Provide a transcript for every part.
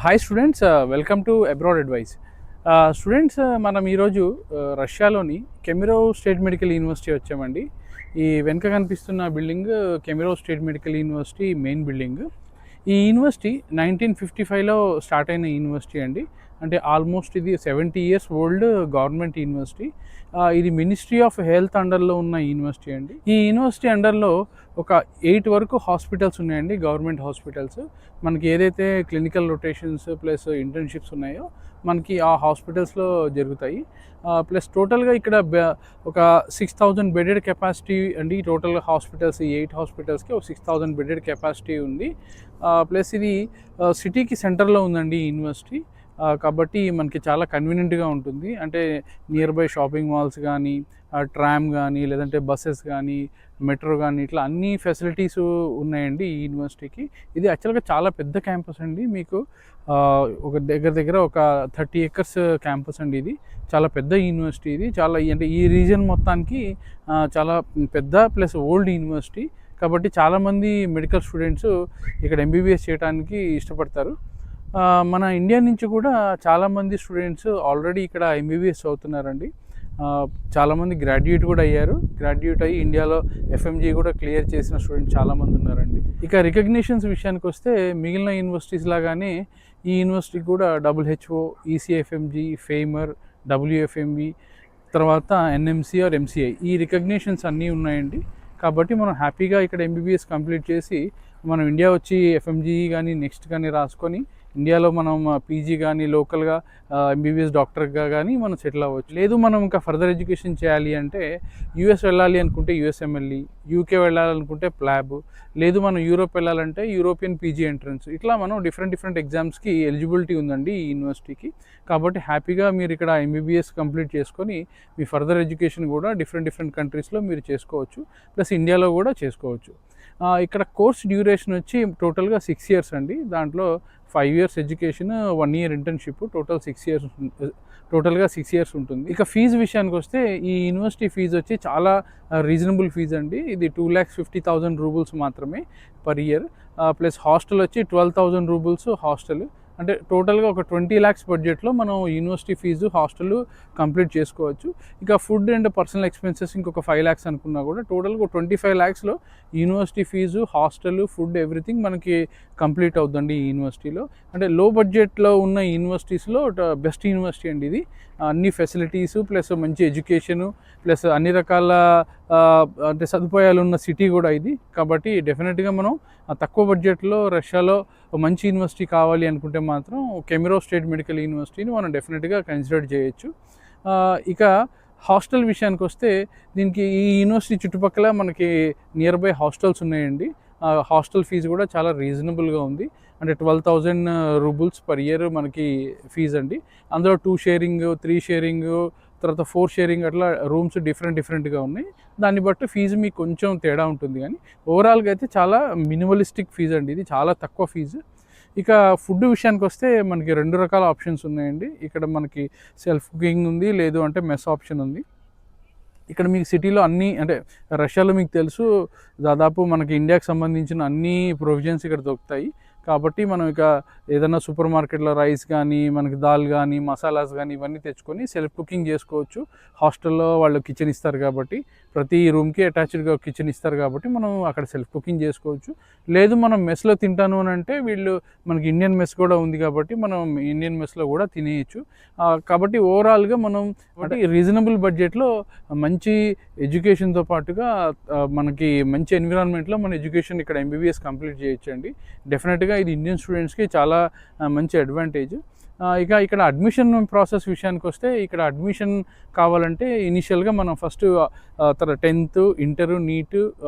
Hi students, welcome to abroad advice. Students, మనం ఈరోజు రష్యాలోని కెమిరో స్టేట్ మెడికల్ యూనివర్సిటీ వచ్చామండి. ఈ వెనక కనిపిస్తున్న building Kemerovo state medical university main building. ఈ యూనివర్సిటీ 1955లో స్టార్ట్ అయిన యూనివర్సిటీ అండి. అంటే ఆల్మోస్ట్ ఇది 70 ఇయర్స్ ఓల్డ్ గవర్నమెంట్ యూనివర్సిటీ. ఇది మినిస్ట్రీ ఆఫ్ హెల్త్ అండర్లో ఉన్న యూనివర్సిటీ అండి. ఈ యూనివర్సిటీ అండర్లో ఒక 8 వరకు హాస్పిటల్స్ ఉన్నాయండి, గవర్నమెంట్ హాస్పిటల్స్. మనకి ఏదైతే క్లినికల్ రొటేషన్స్ ప్లస్ ఇంటర్న్షిప్స్ ఉన్నాయో మనకి ఆ హాస్పిటల్స్లో జరుగుతాయి. ప్లస్ టోటల్గా ఇక్కడ ఒక 6,000 బెడెడ్ కెపాసిటీ అండి. టోటల్ హాస్పిటల్స్, ఈ 8 హాస్పిటల్స్కి ఒక 6,000 బెడెడ్ కెపాసిటీ ఉంది. ప్లస్ ఇది సిటీకి సెంటర్లో ఉందండి ఈ యూనివర్సిటీ. కాబట్టి మనకి చాలా కన్వీనియంట్గా ఉంటుంది. అంటే నియర్ బై షాపింగ్ మాల్స్ కానీ, ట్రామ్ కానీ, లేదంటే బస్సెస్ కానీ, మెట్రో కానీ, ఇట్లా అన్ని ఫెసిలిటీస్ ఉన్నాయండి ఈ యూనివర్సిటీకి. ఇది యాక్చువల్గా చాలా పెద్ద క్యాంపస్ అండి. మీకు ఒక దగ్గర ఒక 30 acres క్యాంపస్ అండి. ఇది చాలా పెద్ద యూనివర్సిటీ. ఇది చాలా అంటే ఈ రీజియన్ మొత్తానికి చాలా పెద్ద ప్లస్ ఓల్డ్ యూనివర్సిటీ. కాబట్టి చాలామంది మెడికల్ స్టూడెంట్స్ ఇక్కడ ఎంబీబీఎస్ చేయడానికి ఇష్టపడతారు. మన ఇండియా నుంచి కూడా చాలామంది స్టూడెంట్స్ ఆల్రెడీ ఇక్కడ ఎంబీబీఎస్ చదువుతున్నారండి. చాలామంది గ్రాడ్యుయేట్ కూడా అయ్యారు. గ్రాడ్యుయేట్ అయ్యి ఇండియాలో ఎఫ్ఎంజీ కూడా క్లియర్ చేసిన స్టూడెంట్స్ చాలామంది ఉన్నారండి. ఇక రికగ్నిషన్స్ విషయానికి వస్తే మిగిలిన యూనివర్సిటీస్ లాగానే ఈ యూనివర్సిటీ కూడా WHO, ECFMG, ఫేమర్, WFMB, తర్వాత NMC ఆర్ MCI, ఈ రికగ్నిషన్స్ అన్నీ ఉన్నాయండి. కాబట్టి మనం హ్యాపీగా ఇక్కడ ఎంబీబీఎస్ కంప్లీట్ చేసి మనం ఇండియా వచ్చి ఎఫ్ఎంజీ కానీ నెక్స్ట్ కానీ రాసుకొని ఇండియాలో మనం పీజీ కానీ లోకల్గా ఎంబీబీఎస్ డాక్టర్గా కానీ మనం సెటిల్ అవ్వచ్చు. లేదు మనం ఇంకా ఫర్దర్ ఎడ్యుకేషన్ చేయాలి అంటే యూఎస్ వెళ్ళాలి అనుకుంటే USMLE, యూకే వెళ్ళాలనుకుంటే ప్లాబ్, లేదు మనం యూరోప్ వెళ్ళాలంటే యూరోపియన్ పీజీ ఎంట్రన్స్. ఇట్లా మనం డిఫరెంట్ ఎగ్జామ్స్కి ఎలిజిబిలిటీ ఉందండి ఈ యూనివర్సిటీకి. కాబట్టి హ్యాపీగా మీరు ఇక్కడ ఎంబీబీఎస్ కంప్లీట్ చేసుకొని మీ ఫర్దర్ ఎడ్యుకేషన్ కూడా డిఫరెంట్ కంట్రీస్లో మీరు చేసుకోవచ్చు, ప్లస్ ఇండియాలో కూడా చేసుకోవచ్చు. ఇక్కడ కోర్స్ డ్యూరేషన్ వచ్చి టోటల్గా 6 years అండి. దాంట్లో 5 years ఎడ్యుకేషన్, 1 year ఇంటర్న్షిప్, టోటల్గా 6 years ఉంటుంది. ఇక ఫీజు విషయానికి వస్తే ఈ యూనివర్సిటీ ఫీజు వచ్చి చాలా రీజనబుల్ ఫీజు అండి. ఇది 2,50,000 రూబుల్స్ మాత్రమే పర్ ఇయర్. ప్లస్ హాస్టల్ వచ్చి 12,000 రూబుల్స్ హాస్టల్. అంటే టోటల్గా ఒక 20 lakhs బడ్జెట్లో మనం యూనివర్సిటీ ఫీజు, హాస్టల్ కంప్లీట్ చేసుకోవచ్చు. ఇక ఫుడ్ అండ్ పర్సనల్ ఎక్స్పెన్సెస్ ఇంకొక 5 lakhs అనుకున్నా కూడా టోటల్గా 25 lakhsలో university fee, hostel, food everything మనకి కంప్లీట్ అవుతుందండి ఈ యూనివర్సిటీలో. అంటే లో బడ్జెట్లో ఉన్న యూనివర్సిటీస్లో బెస్ట్ యూనివర్సిటీ అండి ఇది. అన్ని ఫెసిలిటీసు ప్లస్ మంచి ఎడ్యుకేషను ప్లస్ అన్ని రకాల అంటే సదుపాయాలు ఉన్న సిటీ కూడా ఇది. కాబట్టి డెఫినెట్గా మనం తక్కువ బడ్జెట్లో రష్యాలో మంచి యూనివర్సిటీ కావాలి అనుకుంటే మాత్రం కెమిరో స్టేట్ మెడికల్ యూనివర్సిటీని మనం డెఫినెట్గా కన్సిడర్ చేయొచ్చు. ఇక హాస్టల్ విషయానికి వస్తే దీనికి ఈ యూనివర్సిటీ చుట్టుపక్కల మనకి నియర్ బై హాస్టల్స్ ఉన్నాయండి. హాస్టల్ ఫీజు కూడా చాలా రీజనబుల్గా ఉంది. అంటే 12,000 రూబుల్స్ పర్ ఇయర్ మనకి ఫీజు అండి. అందులో 2 sharing, 3 sharing, తర్వాత 4 sharing, అట్లా రూమ్స్ డిఫరెంట్గా ఉన్నాయి. దాన్ని బట్టి ఫీజు మీకు కొంచెం తేడా ఉంటుంది. కానీ ఓవరాల్గా అయితే చాలా మినిమలిస్టిక్ ఫీజు అండి. ఇది చాలా తక్కువ ఫీజు. ఇక ఫుడ్ విషయానికి వస్తే మనకి 2 రకాల ఆప్షన్స్ ఉన్నాయండి. ఇక్కడ మనకి సెల్ఫ్ కుకింగ్ ఉంది, లేదు అంటే మెస్ ఆప్షన్ ఉంది. ఇక్కడ మీకు సిటీలో అన్నీ, అంటే రష్యాలో మీకు తెలుసు దాదాపు మనకి ఇండియాకి సంబంధించిన అన్ని ప్రొవిజన్స్ ఇక్కడ దొరుకుతాయి. కాబట్టి మనం ఇక ఏదైనా సూపర్ మార్కెట్లో రైస్ కానీ, మనకి దాల్ కానీ, మసాలాస్ కానీ ఇవన్నీ తెచ్చుకొని సెల్ఫ్ కుకింగ్ చేసుకోవచ్చు. హాస్టల్లో వాళ్ళు కిచెన్ ఇస్తారు కాబట్టి, ప్రతి రూమ్కి అటాచ్డ్గా కిచెన్ ఇస్తారు కాబట్టి మనం అక్కడ సెల్ఫ్ కుకింగ్ చేసుకోవచ్చు. లేదు మనం మెస్లో తింటాను అని అంటే వీళ్ళు మనకి ఇండియన్ మెస్ కూడా ఉంది కాబట్టి మనం ఇండియన్ మెస్లో కూడా తినేయచ్చు. కాబట్టి ఓవరాల్గా మనం అంటే రీజనబుల్ బడ్జెట్లో మంచి ఎడ్యుకేషన్తో పాటుగా మనకి మంచి ఎన్విరాన్మెంట్లో మన ఎడ్యుకేషన్ ఇక్కడ ఎంబీబీఎస్ కంప్లీట్ చేయొచ్చు అండి. డెఫినెట్గా ఇది ఇండియన్ స్టూడెంట్స్కి చాలా మంచి అడ్వాంటేజ్. ఇక ఇక్కడ అడ్మిషన్ ప్రాసెస్ విషయానికి వస్తే ఇక్కడ అడ్మిషన్ కావాలంటే ఇనిషియల్గా మనం first 10th, inter, NEET,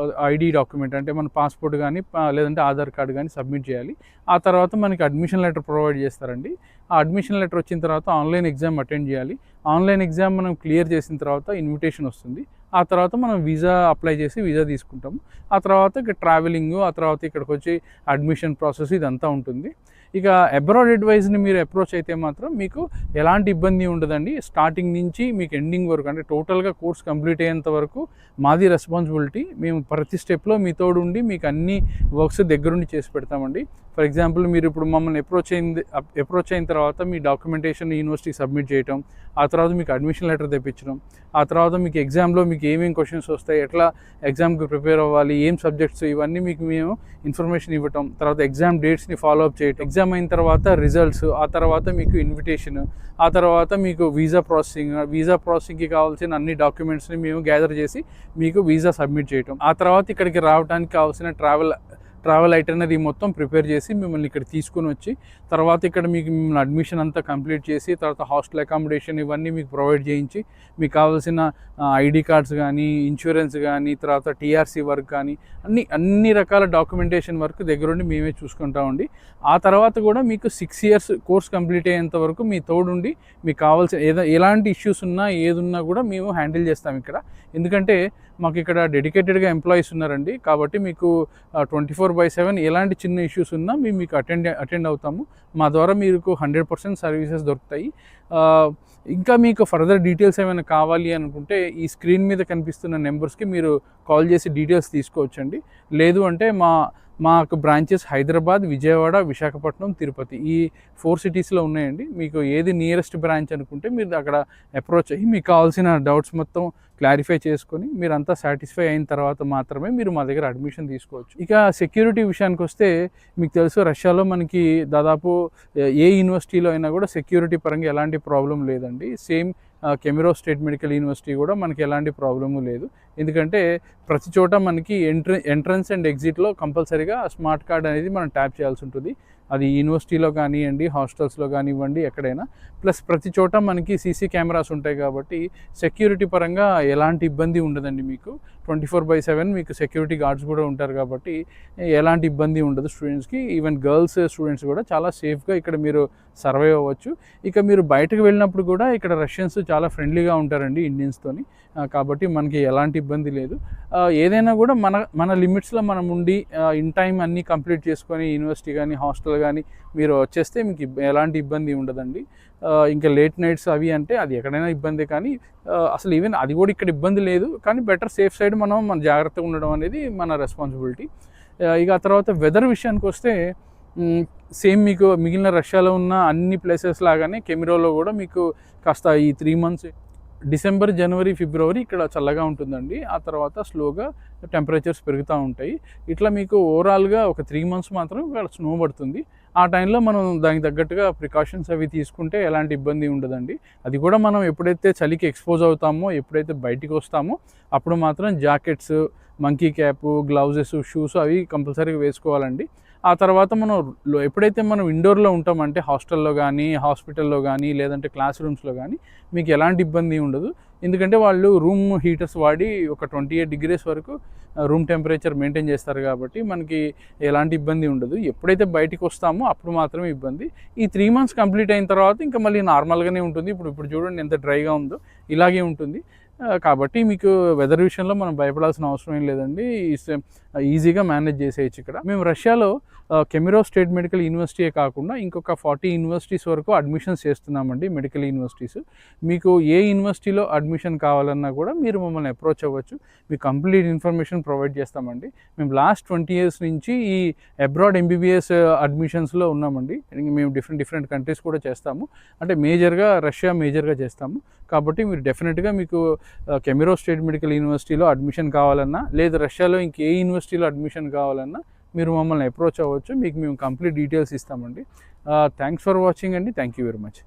ID document అంటే మన పాస్పోర్ట్ కానీ లేదంటే ఆధార్ కార్డు కానీ సబ్మిట్ చేయాలి. ఆ తర్వాత మనకి అడ్మిషన్ లెటర్ ప్రొవైడ్ చేస్తారండి. ఆ అడ్మిషన్ లెటర్ వచ్చిన తర్వాత ఆన్లైన్ ఎగ్జామ్ అటెండ్ చేయాలి. ఆన్లైన్ ఎగ్జామ్ మనం క్లియర్ చేసిన తర్వాత ఇన్విటేషన్ వస్తుంది. ఆ తర్వాత మనం వీసా అప్లై చేసి వీసా తీసుకుంటాము. ఆ తర్వాత ఇక్కడ ట్రావెలింగ్, ఆ తర్వాత ఇక్కడికి వచ్చి అడ్మిషన్ ప్రాసెస్ ఇదంతా ఉంటుంది. ఇక అబ్రాడ్ అడ్వైజ్ని మీరు అప్రోచ్ అయితే మాత్రం మీకు ఎలాంటి ఇబ్బంది ఉండదండి. స్టార్టింగ్ నుంచి మీకు ఎండింగ్ వరకు, అంటే టోటల్గా కోర్స్ కంప్లీట్ అయ్యేంత వరకు మాది రెస్పాన్సిబిలిటీ. మేము ప్రతి స్టెప్లో మీ తోడు ఉండి మీకు అన్ని వర్క్స్ దగ్గరుండి చేసి పెడతామండి. ఫర్ ఎగ్జాంపుల్ మీరు ఇప్పుడు మమ్మల్ని అప్రోచ్ అయిన తర్వాత మీ డాక్యుమెంటేషన్ యూనివర్సిటీకి సబ్మిట్ చేయటం, ఆ తర్వాత మీకు అడ్మిషన్ లెటర్ తెప్పించడం, ఆ తర్వాత మీకు ఎగ్జామ్లో మీకు ఏమేమి క్వశ్చన్స్ వస్తాయి, ఎట్లా ఎగ్జామ్కి ప్రిపేర్ అవ్వాలి, ఏం సబ్జెక్ట్స్, ఇవన్నీ మీకు మేము ఇన్ఫర్మేషన్ ఇవ్వటం, తర్వాత ఎగ్జామ్ డేట్స్ని ఫాలో అప్ చేయటం, ఎగ్జామ్ అయిన తర్వాత రిజల్ట్స్, ఆ తర్వాత మీకు ఇన్విటేషన్, ఆ తర్వాత మీకు వీసా ప్రాసెసింగ్కి కావాల్సిన అన్ని డాక్యుమెంట్స్ని మేము గ్యాదర్ చేసి మీకు వీసా సబ్మిట్ చేయటం, ఆ తర్వాత ఇక్కడికి రావడానికి కావాల్సిన ట్రావెల్ ఐటనరీ మొత్తం ప్రిపేర్ చేసి మిమ్మల్ని ఇక్కడ తీసుకుని వచ్చి, తర్వాత ఇక్కడ మీకు మిమ్మల్ని అడ్మిషన్ అంతా కంప్లీట్ చేసి, తర్వాత హాస్టల్ అకామిడేషన్ ఇవన్నీ మీకు ప్రొవైడ్ చేయించి, మీకు కావాల్సిన ఐడి కార్డ్స్ కానీ, ఇన్సూరెన్స్ కానీ, తర్వాత టీఆర్సీ వర్క్ కానీ, అన్ని రకాల డాక్యుమెంటేషన్ వర్క్ దగ్గరుండి మేమే చూసుకుంటామండి. ఆ తర్వాత కూడా మీకు 6 years కోర్స్ కంప్లీట్ అయ్యేంత వరకు మీ తోడుండి మీకు కావాల్సిన ఎలాంటి ఇష్యూస్ ఉన్నా ఏదున్నా కూడా మేము హ్యాండిల్ చేస్తాం ఇక్కడ. ఎందుకంటే మాకు ఇక్కడ డెడికేటెడ్గా ఎంప్లాయీస్ ఉన్నారండి. కాబట్టి మీకు 24/7 ఎలాంటి చిన్న ఇష్యూస్ ఉన్నా మేము మీకు అటెండ్ అవుతాము. మా ద్వారా మీకు 100% సర్వీసెస్ దొరుకుతాయి. ఇంకా మీకు ఫర్దర్ డీటెయిల్స్ ఏమైనా కావాలి అనుకుంటే ఈ స్క్రీన్ మీద కనిపిస్తున్న నెంబర్స్కి మీరు కాల్ చేసి డీటెయిల్స్ తీసుకోవచ్చండి. లేదు అంటే మాకు బ్రాంచెస్ హైదరాబాద్, విజయవాడ, విశాఖపట్నం, తిరుపతి, ఈ 4 cities-లో ఉన్నాయండి. మీకు ఏది నియరెస్ట్ బ్రాంచ్ అనుకుంటే మీరు అక్కడ అప్రోచ్ అయ్యి మీకు కావాల్సిన డౌట్స్ మొత్తం క్లారిఫై చేసుకొని మీరంతా సాటిస్ఫై అయిన తర్వాత మాత్రమే మీరు మా దగ్గర అడ్మిషన్ తీసుకోవచ్చు. ఇక సెక్యూరిటీ విషయానికి వస్తే మీకు తెలుసు, రష్యాలో మనకి దాదాపు ఏ యూనివర్సిటీలో అయినా కూడా సెక్యూరిటీ పరంగా ఎలాంటి ప్రాబ్లం లేదండి. సేమ్ కెమిరో స్టేట్ మెడికల్ యూనివర్సిటీ కూడా మనకి ఎలాంటి ప్రాబ్లము లేదు. ఎందుకంటే ప్రతి చోట మనకి ఎంట్రన్స్ అండ్ ఎగ్జిట్లో కంపల్సరీగా స్మార్ట్ కార్డ్ అనేది మనం ట్యాప్ చేయాల్సి ఉంటుంది. అది యూనివర్సిటీలో కానివ్వండి, హాస్టల్స్లో కానివ్వండి, ఎక్కడైనా. ప్లస్ ప్రతి చోట మనకి సీసీ కెమెరాస్ ఉంటాయి కాబట్టి సెక్యూరిటీ పరంగా ఎలాంటి ఇబ్బంది ఉండదండి. మీకు 24/7 మీకు సెక్యూరిటీ గార్డ్స్ కూడా ఉంటారు కాబట్టి ఎలాంటి ఇబ్బంది ఉండదు స్టూడెంట్స్కి. ఈవెన్ గర్ల్స్ స్టూడెంట్స్ కూడా చాలా సేఫ్గా ఇక్కడ మీరు సర్వైవ్ అవ్వచ్చు. ఇక మీరు బయటకు వెళ్ళినప్పుడు కూడా ఇక్కడ రష్యన్స్ చాలా ఫ్రెండ్లీగా ఉంటారండి ఇండియన్స్తోని. కాబట్టి మనకి ఎలాంటి ఇబ్బంది లేదు. ఏదైనా కూడా మన లిమిట్స్లో మనం ఉండి ఇన్ టైం అన్నీ కంప్లీట్ చేసుకొని యూనివర్సిటీ కానీ, హాస్టల్ కానీ మీరు వచ్చేస్తే మీకు ఎలాంటి ఇబ్బంది ఉండదండి. ఇంకా లేట్ నైట్స్ అవి అంటే అది ఎక్కడైనా ఇబ్బందే, కానీ అసలు ఈవెన్ అది కూడా ఇక్కడ ఇబ్బంది లేదు. కానీ బెటర్ సేఫ్ సైడ్ మన జాగ్రత్తగా ఉండడం అనేది మన రెస్పాన్సిబిలిటీ. ఇక ఆ తర్వాత వెదర్ విషయానికి వస్తే సేమ్ మీకు మిగిలిన రష్యాలో ఉన్న అన్ని ప్లేసెస్ లాగానే కెమిరోలో కూడా మీకు కాస్త ఈ 3 months డిసెంబర్, జనవరి, ఫిబ్రవరి ఇక్కడ చల్లగా ఉంటుందండి. ఆ తర్వాత స్లోగా టెంపరేచర్స్ పెరుగుతూ ఉంటాయి. ఇట్లా మీకు ఓవరాల్గా ఒక 3 months మాత్రం ఇక్కడ స్నో పడుతుంది. ఆ టైంలో మనం దానికి తగ్గట్టుగా ప్రికాషన్స్ అవి తీసుకుంటే ఎలాంటి ఇబ్బంది ఉండదండి. అది కూడా మనం ఎప్పుడైతే చలికి ఎక్స్పోజ్ అవుతామో, ఎప్పుడైతే బయటికి వస్తామో అప్పుడు మాత్రం jackets, monkey cap, gloves, shoes అవి కంపల్సరీగా వేసుకోవాలండి. ఆ తర్వాత ఎప్పుడైతే మనం ఇండోర్లో ఉంటామంటే హాస్టల్లో కానీ, హాస్పిటల్లో కానీ, లేదంటే క్లాస్ రూమ్స్లో కానీ మీకు ఎలాంటి ఇబ్బంది ఉండదు. ఎందుకంటే వాళ్ళు రూమ్ హీటర్స్ వాడి ఒక 28 degrees వరకు రూమ్ టెంపరేచర్ మెయింటైన్ చేస్తారు కాబట్టి మనకి ఎలాంటి ఇబ్బంది ఉండదు. ఎప్పుడైతే బయటికి వస్తామో అప్పుడు మాత్రమే ఇబ్బంది. ఈ 3 months కంప్లీట్ అయిన తర్వాత ఇంకా మళ్ళీ నార్మల్గానే ఉంటుంది. ఇప్పుడు చూడండి ఎంత డ్రైగా ఉందో, ఇలాగే ఉంటుంది. కాబట్టి మీకు వెదర్ విషయంలో మనం భయపడాల్సిన అవసరం ఏం లేదండి. ఈజీగా మేనేజ్ చేసేయచ్చు. ఇక్కడ మేము రష్యాలో కెమిరో స్టేట్ మెడికల్ యూనివర్సిటీయే కాకుండా ఇంకొక 40 universities వరకు అడ్మిషన్స్ చేస్తున్నామండి, మెడికల్ యూనివర్సిటీస్. మీకు ఏ యూనివర్సిటీలో అడ్మిషన్ కావాలన్నా కూడా మీరు మమ్మల్ని అప్రోచ్ అవ్వచ్చు. మీకు కంప్లీట్ ఇన్ఫర్మేషన్ ప్రొవైడ్ చేస్తామండి. మేము లాస్ట్ 20 years నుంచి ఈ అబ్రాడ్ MBBS అడ్మిషన్స్లో ఉన్నామండి. మేము డిఫరెంట్ కంట్రీస్ కూడా చేస్తాము. అంటే రష్యా మేజర్గా చేస్తాము. కాబట్టి మీరు డెఫినెట్గా మీకు కెమిరో స్టేట్ మెడికల్ యూనివర్సిటీలో అడ్మిషన్ కావాలన్నా, లేదా రష్యాలో ఇంకే యూనివర్సిటీలో అడ్మిషన్ కావాలన్నా మీరు మమ్మల్ని అప్రోచ్ అవ్వచ్చు. మీకు మేము కంప్లీట్ డీటెయిల్స్ ఇస్తామండి. థ్యాంక్స్ ఫర్ వాచింగ్ అండి. Thank you very much.